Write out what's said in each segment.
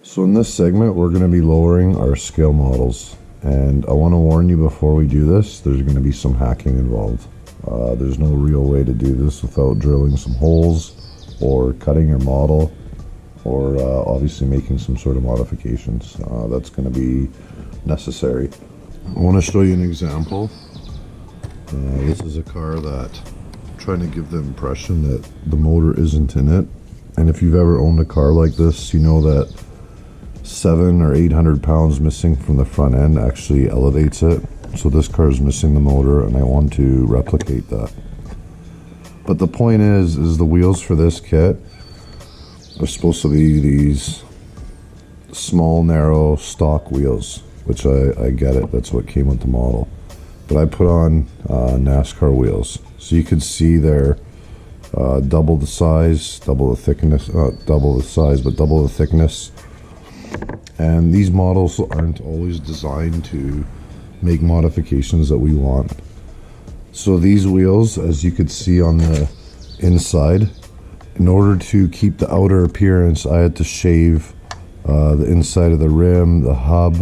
So in this segment, we're going to be lowering our scale models. And I want to warn you before we do this, there's going to be some hacking involved. There's no real way to do this without drilling some holes or cutting your model or obviously making some sort of modifications. That's going to be necessary. I want to show you an example. This is a car that I'm trying to give the impression that the motor isn't in it. And if you've ever owned a car like this, you know that 700 or 800 pounds missing from the front end actually elevates it. So this car is missing the motor, and I want to replicate that. But the point is the wheels for this kit are supposed to be these small, narrow stock wheels, which I get it. That's what came with the model. But I put on NASCAR wheels, so you could see they're double the size, double the thickness, double the size, but double the thickness. And these models aren't always designed to make modifications that we want. So these wheels, as you could see on the inside, in order to keep the outer appearance, I had to shave the inside of the rim, the hub,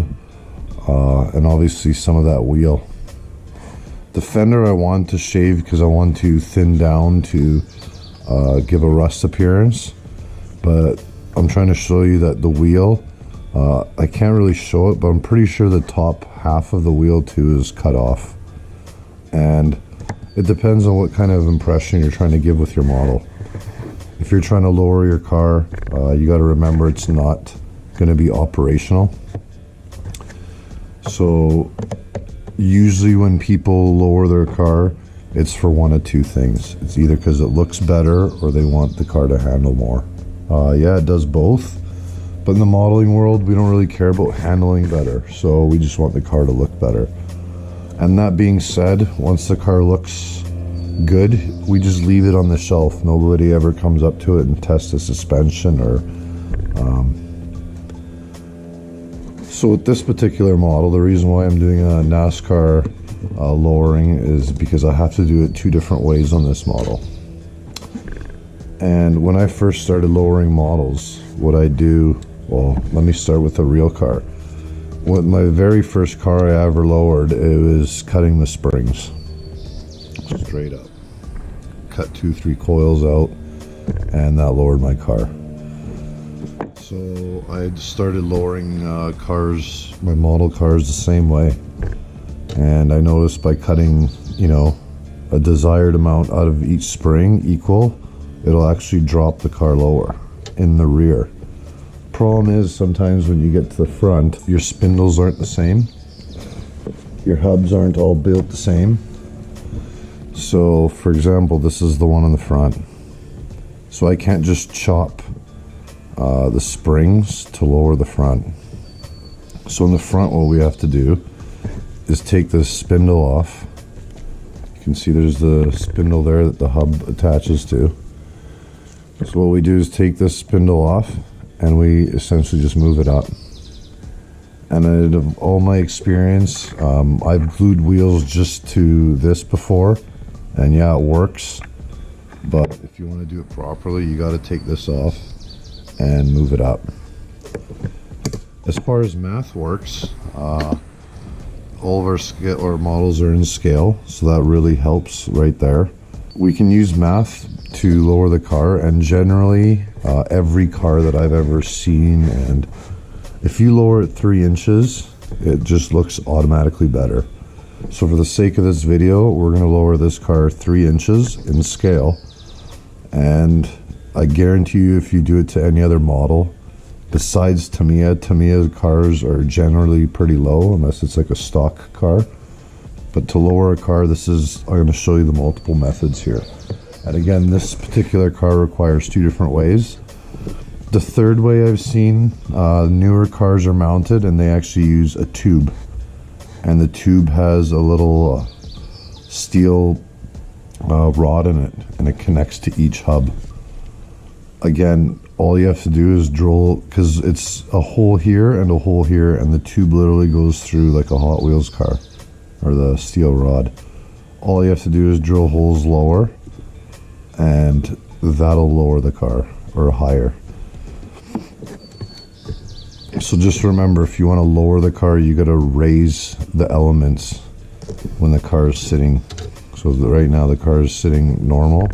and obviously some of that wheel. The fender I want to shave because I want to thin down to give a rust appearance, but I'm trying to show you that the wheel, I can't really show it, but I'm pretty sure the top half of the wheel too is cut off. And it depends on what kind of impression you're trying to give with your model. If you're trying to lower your car, you got to remember it's not going to be operational. So usually when people lower their car, it's for one of two things. It's either because it looks better or they want the car to handle more. Yeah, it does both. But in the modeling world, we don't really care about handling better. So we just want the car to look better. And that being said, once the car looks good, we just leave it on the shelf. Nobody ever comes up to it and tests the suspension or... So with this particular model, the reason why I'm doing a NASCAR lowering is because I have to do it two different ways on this model. And when I first started lowering models, what I do, well, let me start with a real car. With my very first car I ever lowered, it was cutting the springs. Straight up. Cut 2-3 coils out, and that lowered my car. So I started lowering cars, my model cars, the same way. And I noticed by cutting, you know, a desired amount out of each spring equal, it'll actually drop the car lower in the rear. Problem is sometimes when you get to the front, your spindles aren't the same. Your hubs aren't all built the same. So for example, this is the one on the front. So I can't just chop the springs to lower the front. So in the front, what we have to do is take this spindle off. You can see there's the spindle there that the hub attaches to. So what we do is take this spindle off and we essentially just move it up. And out of all my experience, I've glued wheels just to this before, and yeah, it works. But if you want to do it properly, you got to take this off and move it up. As far as math works, all of our models are in scale, so that really helps right there. We can use math to lower the car, and generally every car that I've ever seen, and if you lower it 3 inches, it just looks automatically better. So for the sake of this video, we're going to lower this car 3 inches in scale, and I guarantee you if you do it to any other model besides Tamiya cars are generally pretty low unless it's like a stock car. But to lower a car, I'm going to show you the multiple methods here. And again, this particular car requires 2 different ways. The third way I've seen, newer cars are mounted and they actually use a tube. And the tube has a little steel rod in it, and it connects to each hub. Again, all you have to do is drill, because it's a hole here and a hole here, and the tube literally goes through like a Hot Wheels car, or the steel rod. All you have to do is drill holes lower, and that'll lower the car, or higher. So just remember, if you want to lower the car, you got to raise the elements when the car is sitting. So right now the car is sitting normal.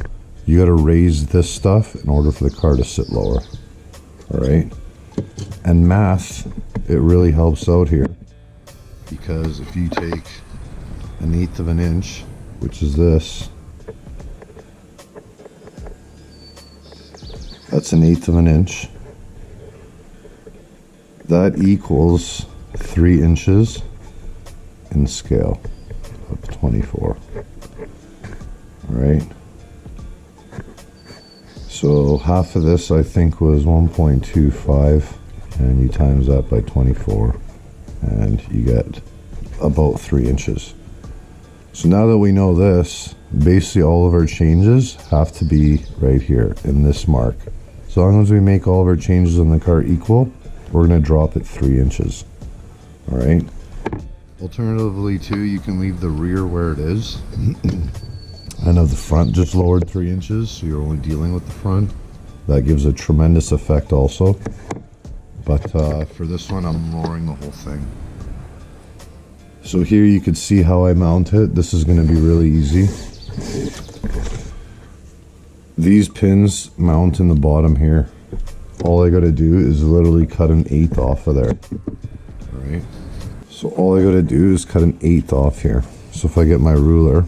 You got to raise this stuff in order for the car to sit lower. All right. And math, it really helps out here, because if you take 1/8 of an inch, which is this, that's 1/8 of an inch. That equals 3 inches in scale of 24. All right. So half of this I think was 1.25, and you times that by 24 and you get about 3 inches. So now that we know this, basically all of our changes have to be right here in this mark. As long as we make all of our changes on the car equal, we're going to drop it 3 inches. All right. Alternatively too, you can leave the rear where it is. I know the front just lowered 3 inches, so you're only dealing with the front. That gives a tremendous effect also. But for this one, I'm lowering the whole thing. So here you can see how I mount it. This is going to be really easy. These pins mount in the bottom here. All I got to do is literally cut 1/8 off of there. All right. So all I got to do is cut 1/8 off here. So if I get my ruler,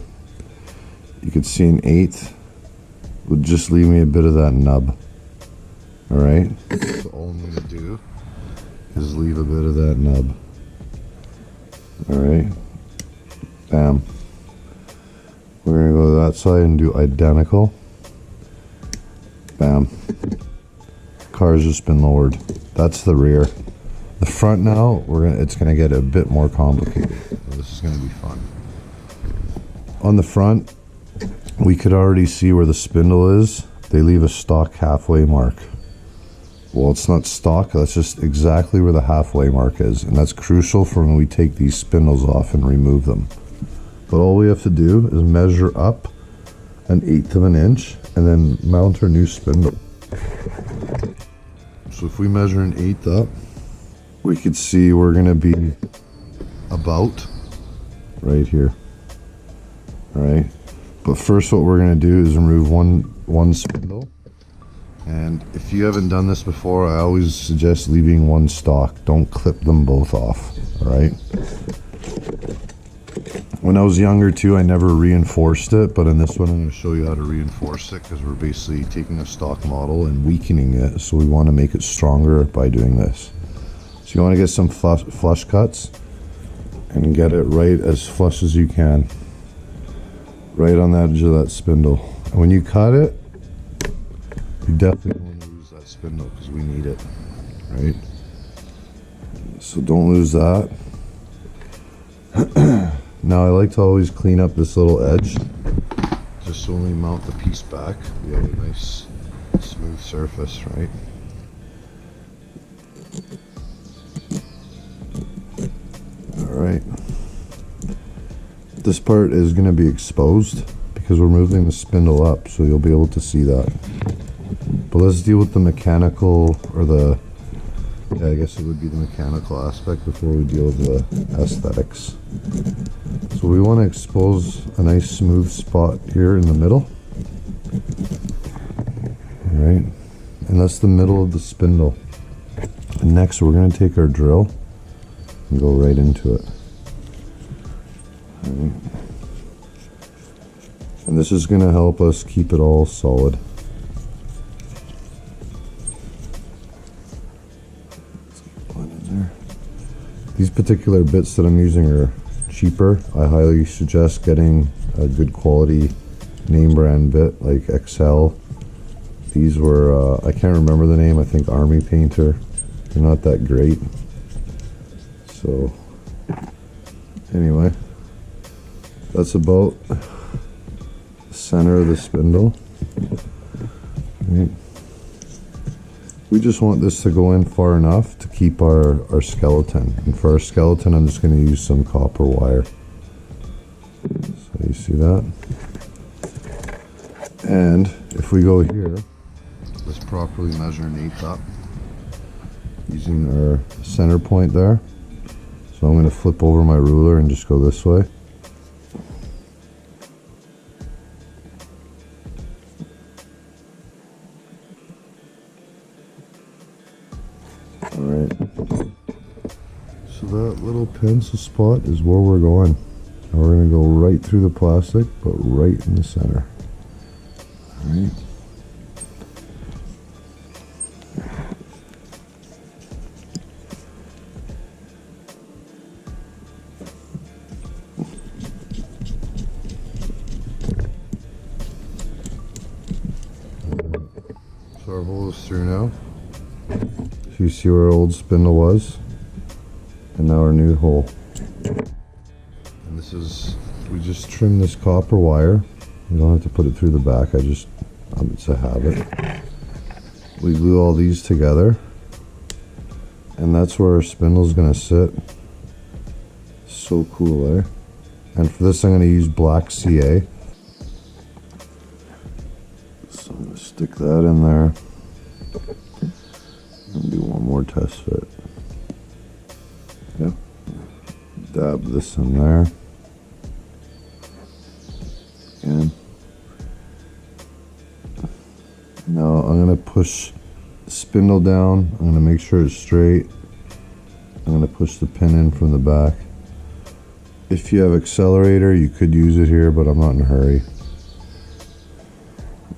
you can see 1/8 would just leave me a bit of that nub. All right. So all I'm going to do is leave a bit of that nub. All right. Bam. We're going to go to that side and do identical. Bam. Car's just been lowered. That's the rear. The front now, it's gonna get a bit more complicated. This is gonna be fun. On the front, we could already see where the spindle is. They leave a stock halfway mark. Well, it's not stock, that's just exactly where the halfway mark is, and that's crucial for when we take these spindles off and remove them. But all we have to do is measure up 1/8 of an inch and then mount our new spindle. So if we measure 1/8 up, we could see we're going to be about right here. All right. But first what we're going to do is remove one spindle. And if you haven't done this before, I always suggest leaving one stock. Don't clip them both off. All right. When I was younger too, I never reinforced it, but in this one I'm going to show you how to reinforce it, because we're basically taking a stock model and weakening it, so we want to make it stronger by doing this. So you want to get some flush cuts and get it right as flush as you can, right on the edge of that spindle. And when you cut it, you definitely want to lose that spindle because we need it, right? So don't lose that. Now I like to always clean up this little edge, just so when we mount the piece back, we have a nice smooth surface, right? Alright. This part is going to be exposed because we're moving the spindle up, so you'll be able to see that. But let's deal with the mechanical, or the, yeah, I guess it would be the mechanical aspect before we deal with the aesthetics. So we want to expose a nice smooth spot here in the middle. Alright, and that's the middle of the spindle. And next we're going to take our drill and go right into it. Alright. And this is going to help us keep it all solid. These particular bits that I'm using are cheaper. I highly suggest getting a good quality name brand bit like XL. These were, I can't remember the name, I think Army Painter. They're not that great. So, anyway, that's about the center of the spindle. Right. We just want this to go in far enough to keep our skeleton. And for our skeleton, I'm just going to use some copper wire. So you see that? And if we go here, let's properly measure 1/8 up. using our center point there. So I'm going to flip over my ruler and just go this way. Alright, so that little pencil spot is where we're going. And we're going to go right through the plastic, but right in the center. Alright. So our hole is through now. So you see where our old spindle was, and now our new hole. And this is, we just trimmed this copper wire. You don't have to put it through the back, it's a habit. We glue all these together, and that's where our spindle is going to sit. So cool, eh? And for this I'm going to use black CA. So I'm going to stick that in there. And do one more test fit. Yep. Dab this in there. Again. Now I'm going to push the spindle down. I'm going to make sure it's straight. I'm going to push the pin in from the back. If you have accelerator, you could use it here, but I'm not in a hurry.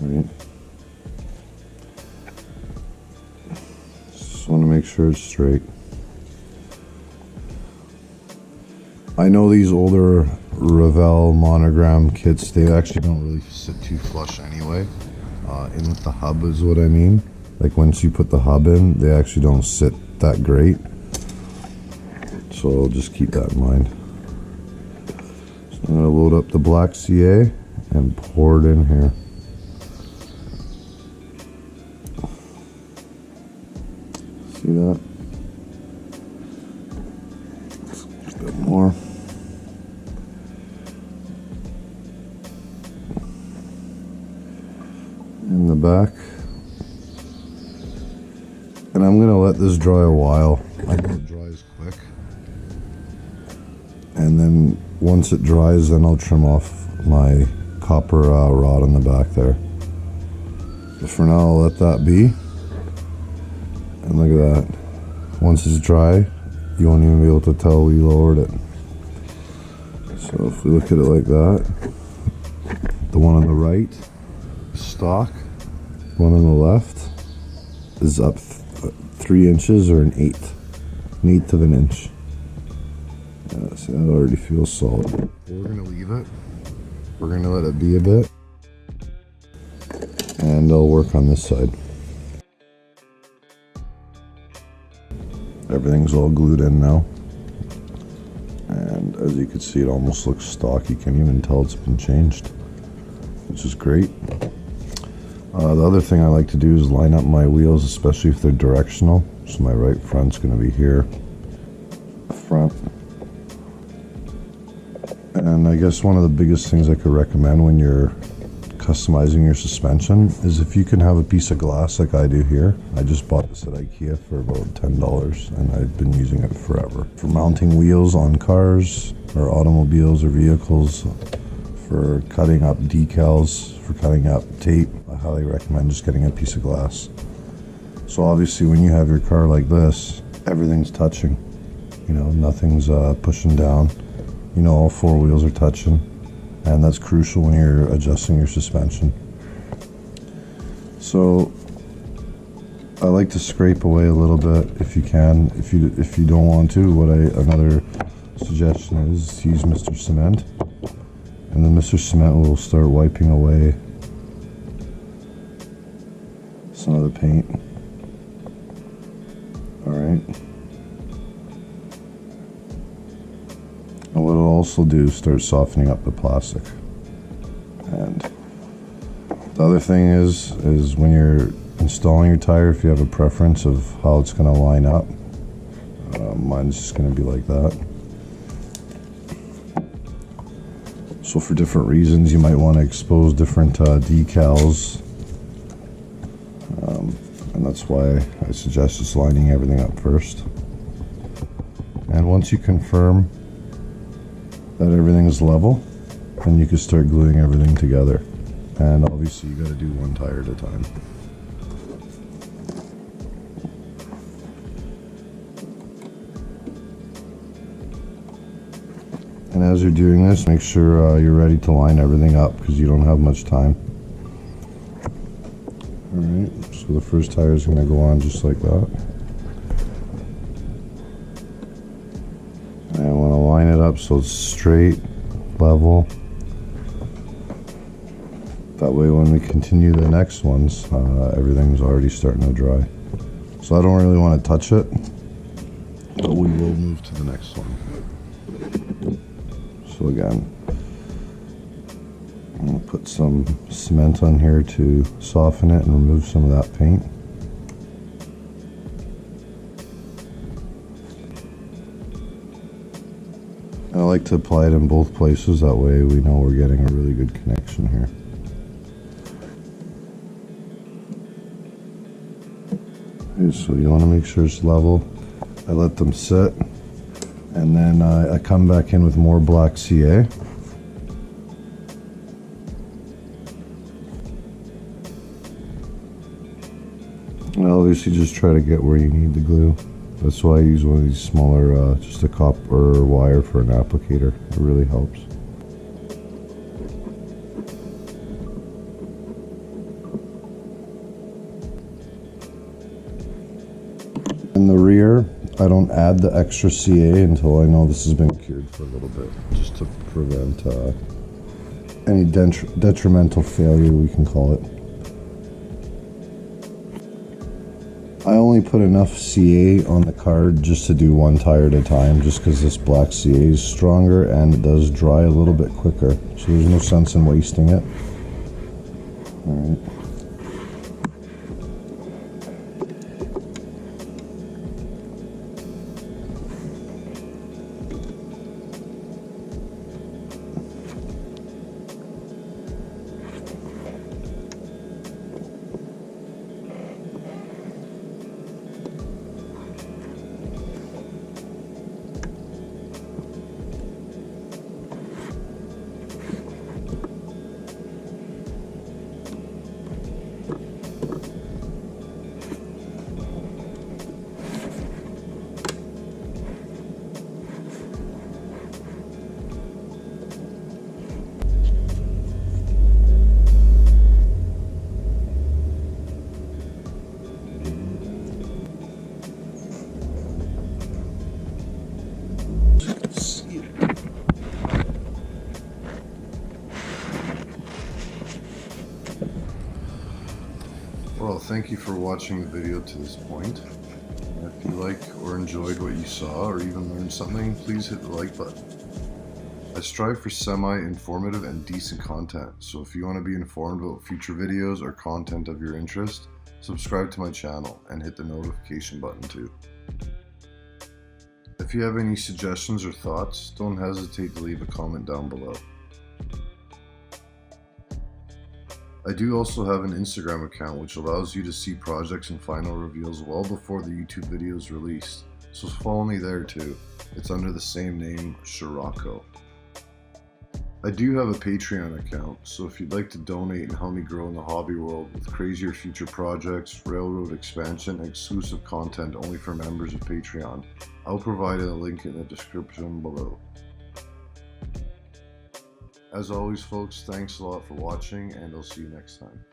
Alright. Just want to make sure it's straight. I know these older Revell monogram kits, they actually don't really sit too flush anyway. In with the hub is what I mean. Like once you put the hub in, they actually don't sit that great. So just keep that in mind. So I'm going to load up the black CA and pour it in here. See that? A bit more. In the back. And I'm going to let this dry a while. I know it dries quick. And then once it dries, then I'll trim off my copper rod on the back there. But for now, I'll let that be. And look at that. Once it's dry, you won't even be able to tell we lowered it. So if we look at it like that, the one on the right, stock, one on the left is up 3 inches or an eighth of an inch. Yeah, see, that already feels solid. We're gonna leave it. We're gonna let it be a bit, and I'll work on this side. Everything's all glued in now, and as you can see, it almost looks stock. You can't even tell it's been changed, which is great. The other thing I like to do is line up my wheels, especially if they're directional. So my right front's going to be here, front. And I guess one of the biggest things I could recommend when you're customizing your suspension is if you can have a piece of glass like I do here. I just bought this at IKEA for about $10 and I've been using it forever. For mounting wheels on cars or automobiles or vehicles, for cutting up decals, for cutting up tape, I highly recommend just getting a piece of glass. So obviously when you have your car like this, everything's touching. You know, nothing's pushing down. You know, all 4 wheels are touching. And that's crucial when you're adjusting your suspension. So I like to scrape away a little bit if you can. If you don't want to, another suggestion is to use Mr. Cement. And then Mr. Cement will start wiping away some of the paint. Alright. And what it'll also do is start softening up the plastic. And the other thing is when you're installing your tire, if you have a preference of how it's going to line up, mine's just going to be like that. So for different reasons, you might want to expose different decals. And that's why I suggest just lining everything up first. And once you confirm that everything is level, then you can start gluing everything together. And obviously you got to do one tire at a time. And as you're doing this, make sure you're ready to line everything up because you don't have much time. Alright, so the first tire is going to go on just like that. And I want to line it up so it's straight, level. That way when we continue the next ones, everything's already starting to dry. So I don't really want to touch it, but we will move to the next one. So again, I'm going to put some cement on here to soften it and remove some of that paint. And I like to apply it in both places, that way we know we're getting a really good connection here. Okay, so you want to make sure it's level. I let them sit, and then I come back in with more black CA. And obviously just try to get where you need the glue. That's why I use one of these smaller, just a copper wire for an applicator. It really helps. In the rear, I don't add the extra CA until I know this has been cured for a little bit, just to prevent any detrimental failure, we can call it. I only put enough CA on the card just to do one tire at a time, just because this black CA is stronger and it does dry a little bit quicker, so there's no sense in wasting it. Alright. Well, thank you for watching the video to this point. If you like or enjoyed what you saw or even learned something, please hit the like button. I strive for semi-informative and decent content, so if you want to be informed about future videos or content of your interest, subscribe to my channel and hit the notification button too. If you have any suggestions or thoughts, don't hesitate to leave a comment down below. I do also have an Instagram account which allows you to see projects and final reveals well before the YouTube video is released, so follow me there too. It's under the same name, Scirocco. I do have a Patreon account, so if you'd like to donate and help me grow in the hobby world with crazier future projects, railroad expansion, and exclusive content only for members of Patreon, I'll provide a link in the description below. As always folks, thanks a lot for watching, and I'll see you next time.